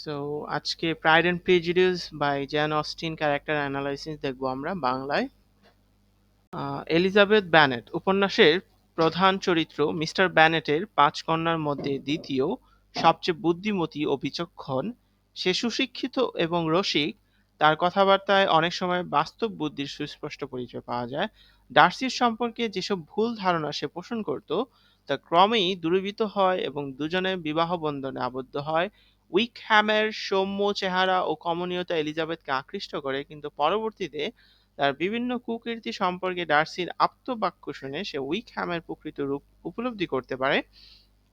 So আজকে pride and prejudice by Jane Austen character analysis দেখবো আমরা বাংলায়। এলিজাবেথ ব্যানেট উপন্যাসের প্রধান চরিত্র মিস্টার ব্যানেটের পাঁচ কন্যার মধ্যে দ্বিতীয়, সবচেয়ে বুদ্ধিমতী ও বিচক্ষণ। সে সুশিক্ষিত এবং রসিক। তার কথাবার্তায় অনেক সময় বাস্তব বুদ্ধির সুস্পষ্ট পরিচয় পাওয়া যায়। ডার্সির সম্পর্কে যেসব ভুল ধারণা সে পোষণ করত তা ক্রমেই দূরীভূত হয় এবং দুজনে বিবাহ বন্ধনে আবদ্ধ হয়। উইকহ্যামের সৌম্য চেহারা ও কমনীয়তা এলিজাবেথকে আকৃষ্ট করে, কিন্তু পরবর্তীতে তার বিভিন্ন কুকীর্তি সম্পর্কে ডার্সির আপ্তবাক্য শুনে সে উইকহ্যামের প্রকৃত রূপ উপলব্ধি করতে পারে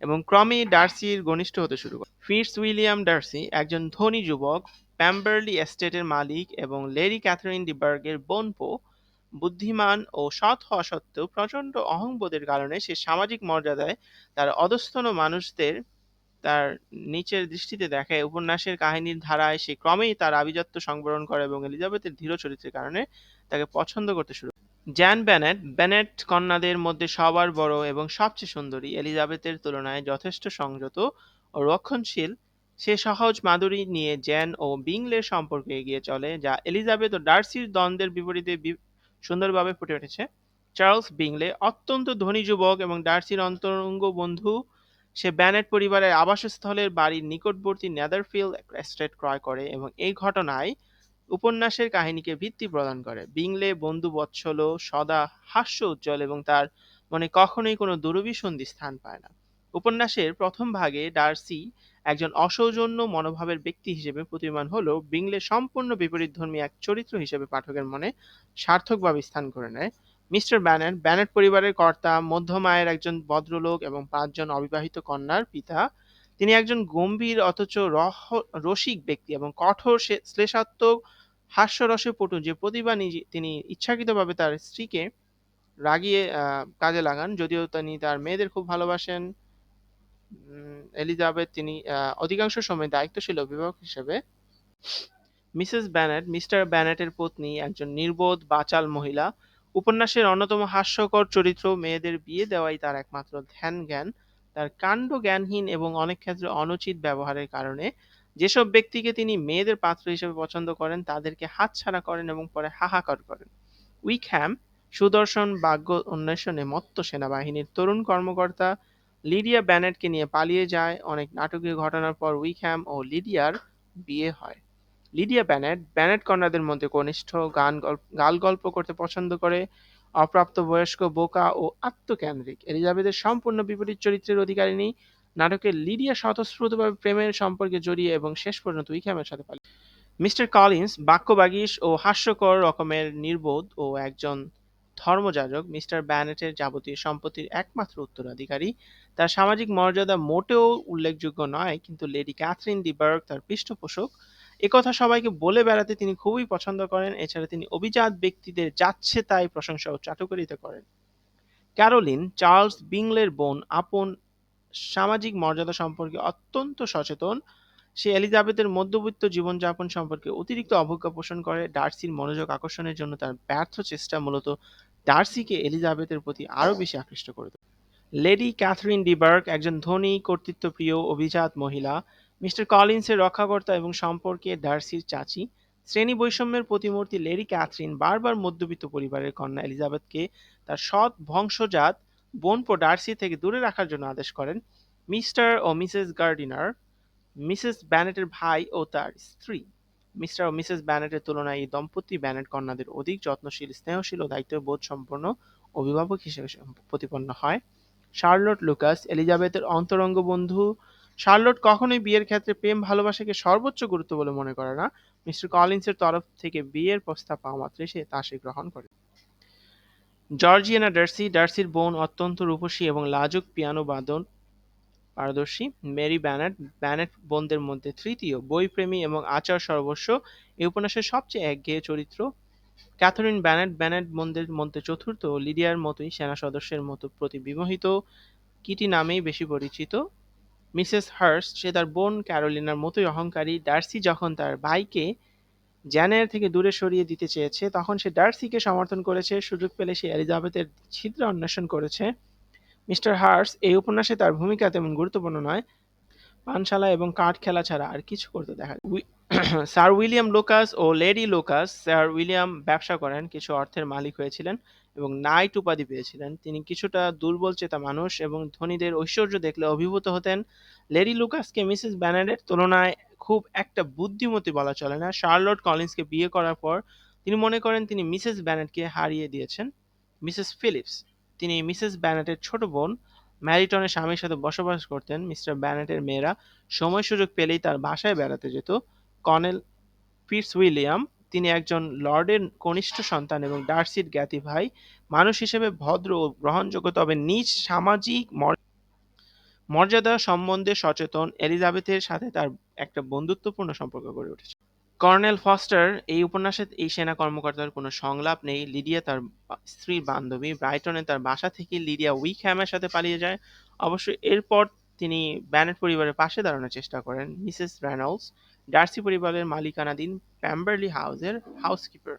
এবং ক্রমেই ডার্সির ঘনিষ্ঠ হতে শুরু করে। ফিটস উইলিয়াম ডার্সি একজন ধনী যুবক, প্যাম্বারলি এস্টেটের মালিক এবং লেডি ক্যাথারিন ডি বার্গের বোনপো। বুদ্ধিমান ও সৎ হওয়া সত্ত্বেও প্রচণ্ড অহংবোধের কারণে সে সামাজিক মর্যাদায় তার অধস্তন মানুষদের তার নিচের দৃষ্টিতে দেখে। উপন্যাসের কাহিনীর ধারায় সে ক্রমেই তার আভিজাত্য সংবরণ করে এবং এলিজাবেথের ধীর চরিত্রের কারণে তাকে পছন্দ করতে শুরু করে। জ্যান বেনেট বেনেট কন্যাদের মধ্যে সবার বড় এবং সবচেয়ে সুন্দরী। এলিজাবেথের তুলনায় যথেষ্ট সংযত ও রক্ষণশীল। সে সহজ মাধুরী নিয়ে জ্যান ও বিংলের সম্পর্ক এগিয়ে চলে, যা এলিজাবেথ ও ডার্সির দ্বন্দ্বের বিপরীতে সুন্দরভাবে ফুটে উঠেছে। চার্লস বিংলে অত্যন্ত ধনী যুবক এবং ডার্সির অন্তরঙ্গ বন্ধু। সে ব্যানেট পরিবারের আবাসস্থলের বাড়ির নিকটবর্তী নেদারফিল্ড এস্টেট ক্রয় করে এবং এই ঘটনায় উপন্যাসের কাহিনীকে ভিত্তি প্রদান করে। বিংলে বন্ধুবৎসল, সদা হাস্য উজ্জ্বল এবং তার মনে কখনোই কোনো দুরভিসন্ধি স্থান পায় না। উপন্যাসের প্রথম ভাগে ডার্সি একজন অসৌজন্য মনোভাবের ব্যক্তি হিসেবে প্রতীয়মান হলেও বিংলে সম্পূর্ণ বিপরীতধর্মী এক চরিত্র হিসেবে পাঠকের মনে সার্থকভাবে স্থান করে নেয়। মিস্টার ব্যানেট ব্যানেট পরিবারের কর্তা, মধ্যম আয়ের একজন ভদ্রলোক এবং পাঁচজন অবিবাহিত কন্যার পিতা। তিনি একজন গম্ভীর অথচ রসিক ব্যক্তি এবং কঠোর শ্লেষাত্মক হাস্যরসে পটু, যে প্রতিভা তিনি ইচ্ছাকৃতভাবে তার স্ত্রীকে রাগিয়ে কাজে লাগান। যদিও তিনি তার মেয়েদের খুব ভালোবাসেন, এলিজাবেথ তিনি অধিকাংশ সময় দায়িত্বশীল অভিভাবক হিসেবে। মিসেস ব্যানেট মিস্টার ব্যানেটের পত্নী একজন নির্বোধ বাচাল মহিলা। উপন্যাসের অন্যতম হাস্যকর চরিত্র। মেয়েদের বিয়ে দেওয়াই তার একমাত্র ধ্যান জ্ঞান। তার কাণ্ড জ্ঞানহীন এবং অনেক ক্ষেত্রে অনুচিত ব্যবহারের কারণে যেসব ব্যক্তিকে তিনি মেয়েদের পাত্র হিসেবে পছন্দ করেন তাদেরকে হাতছাড়া করেন এবং পরে হাহাকার করেন। উইকহ্যাম সুদর্শন ভাগ্য অন্বেষণে মত্ত সেনাবাহিনীর তরুণ কর্মকর্তা। লিডিয়া ব্যানেটকে নিয়ে পালিয়ে যায়। অনেক নাটকীয় ঘটনার পর উইকহ্যাম ও লিডিয়ার বিয়ে হয়। লিডিয়া ব্যানেট ব্যানেট কন্যাদের মধ্যে কনিষ্ঠ, গাল গল্প করতে পছন্দ করে, অপ্রাপ্তবয়স্ক, বোকা ও আত্মকেন্দ্রিক। এলিজাবেথের সম্পূর্ণ বিপরীত চরিত্রের অধিকারিণী। নাটকে লিডিয়া স্বতঃস্ফূর্তভাবে প্রেমের সম্পর্কে জড়িয়ে এবং শেষ পর্যন্ত উইকহ্যামের সাথে পালিয়ে। মিস্টার কলিন্স বাক্যবাগীশ ও হাস্যকর রকমের নির্বোধ ও একজন ধর্মযাজক। মিস্টার ব্যানেটের যাবতীয় সম্পত্তির একমাত্র উত্তরাধিকারী। তার সামাজিক মর্যাদা মোটেও উল্লেখযোগ্য নয়, কিন্তু লেডি ক্যাথরিন ডি বার্গ তার পৃষ্ঠপোষক। একথা সবাইকে বলে বেড়াতে তিনি খুবই পছন্দ করেন। এছাড়া তিনি অভিজাত ব্যক্তিদের যাচ্ছে তাই প্রশংসা ও চাটুকারিতা করেন। ক্যারোলিন চার্লস বিংলের বোন আপন সামাজিক মর্যাদা সম্পর্কে অত্যন্ত সচেতন। সে এলিজাবেথের মধ্যবিত্ত জীবনযাপন সম্পর্কে অতিরিক্ত অবজ্ঞা পোষণ করে। ডার্সির মনোযোগ আকর্ষণের জন্য তার ব্যর্থ চেষ্টা মূলত ডার্সিকে এলিজাবেথের প্রতি আরও বেশি আকৃষ্ট করে তোলে। লেডি ক্যাথরিন ডি বার্গ একজন ধনী, কর্তৃত্বপ্রিয়, অভিজাত মহিলা। মিস্টার কলিন্সের রক্ষাকর্তা এবং সম্পর্কে ডার্সির চাচি। শ্রেণী বৈষম্যের প্রতিমূর্তি লেডি ক্যাথরিন বারবার মধ্যবিত্ত পরিবারের কন্যা এলিজাবেথকে তার সৎ বংশজাত বোনপো ডার্সি থেকে দূরে রাখার জন্য আদেশ করেন। মিস্টার ও মিসেস গার্ডিনার মিসেস ব্যানেটের ভাই ও তার স্ত্রী। মিস্টার ও মিসেস ব্যানেটের তুলনায় এই দম্পতি ব্যানেট কন্যাদের অধিক যত্নশীল, স্নেহশীল ও দায়িত্ববোধ সম্পন্ন অভিভাবক হিসেবে প্রতিপন্ন হয়। শার্লট লুকাস এলিজাবেথের অন্তরঙ্গ বন্ধু। শার্লট কখনোই বিয়ের ক্ষেত্রে প্রেম ভালোবাসাকে সর্বোচ্চ গুরুত্ব বলে মনে করে না। মিস্টার কলিন্সের তরফ থেকে বিয়ের প্রস্তাব পাওয়া মাত্রই সে গ্রহণ করে। জর্জিয়ানা ডার্সি ডার্সির বোন, অত্যন্ত রূপসী এবং লাজুক পিয়ানো বাদন পারদর্শী। মেরি ব্যানেট ব্যানেট বোনদের মধ্যে তৃতীয়, বইপ্রেমী এবং আচার সর্বস্ব। এই উপন্যাসের সবচেয়ে একঘেয়ে চরিত্র। ক্যাথরিন ব্যানেট ব্যানেট বোনদের মধ্যে চতুর্থ, লিডিয়ার মতোই সেনা সদস্যের মতো প্রতি বিমোহিত, কিটি নামেই বেশি পরিচিত। মিসেস হার্স্ট সে তার বোন ক্যারোলিনার মতোই অহংকারী। ডার্সি যখন তার ভাইকে জ্যানের থেকে দূরে সরিয়ে দিতে চেয়েছে তখন সে ডার্সিকে সমর্থন করেছে। সুযোগ পেলে সে এলিজাবেথের ছিদ্র অন্বেষণ করেছে। মিস্টার হার্স এই উপন্যাসে তার ভূমিকা তেমন গুরুত্বপূর্ণ নয়। পানশালা এবং কাঠ খেলা ছাড়া আর কিছু করতে দেখা যায় না। স্যার উইলিয়াম লুকাস ও লেডি লুকাস। স্যার উইলিয়াম ব্যবসা করেন, কিছু অর্থের মালিক হয়েছিলেন এবং নাইট উপাধি পেয়েছিলেন। তিনি কিছুটা দুর্বল চেতা মানুষ এবং ধনীদের ঐশ্বর্য দেখলে অভিভূত হতেন। লেডি লুকাসকে মিসেস ব্যানার্ডের তুলনায় খুব একটা বুদ্ধিমতী বলা চলে না। শার্লট কলিন্সকে বিয়ে করার পর তিনি মনে করেন তিনি মিসেস ব্যানেটকে হারিয়ে দিয়েছেন। মিসেস ফিলিপস, তিনি মিসেস ব্যানেটের ছোট বোন। ম্যারিটনের স্বামীর সাথে বসবাস করতেন। মিস্টার ব্যানেটের মেয়েরা সময় সুযোগ পেলেই তার বাসায় বেড়াতে যেত। কর্নেল ফিটজউইলিয়াম, তিনি একজন লর্ডের কনিষ্ঠ সন্তান এবং ডার্সির জ্ঞাতি ভাই। মানুষ হিসেবে ভদ্র ও গ্রহণযোগ্য, তবে নিজ সামাজিক মর্যাদা সম্বন্ধে সচেতন। এলিজাবেথের সাথে তার একটা বন্ধুত্বপূর্ণ সম্পর্ক গড়ে উঠেছে। কর্নেল ফস্টার, এই উপন্যাসে এই সেনা কর্মকর্তার কোনো সংলাপ নেই। লিডিয়া তার স্ত্রীর বান্ধবী। ব্রাইটনে তার বাসা থেকে লিডিয়া উইকহ্যামের সাথে পালিয়ে যায়। অবশ্য এরপর তিনি ব্যানেট পরিবারের পাশে দাঁড়ানোর চেষ্টা করেন। মিসেস রেনল্ডস, ডার্সি পরিবারের মালিকানাধীন প্যাম্বারলি হাউসের হাউসকিপার।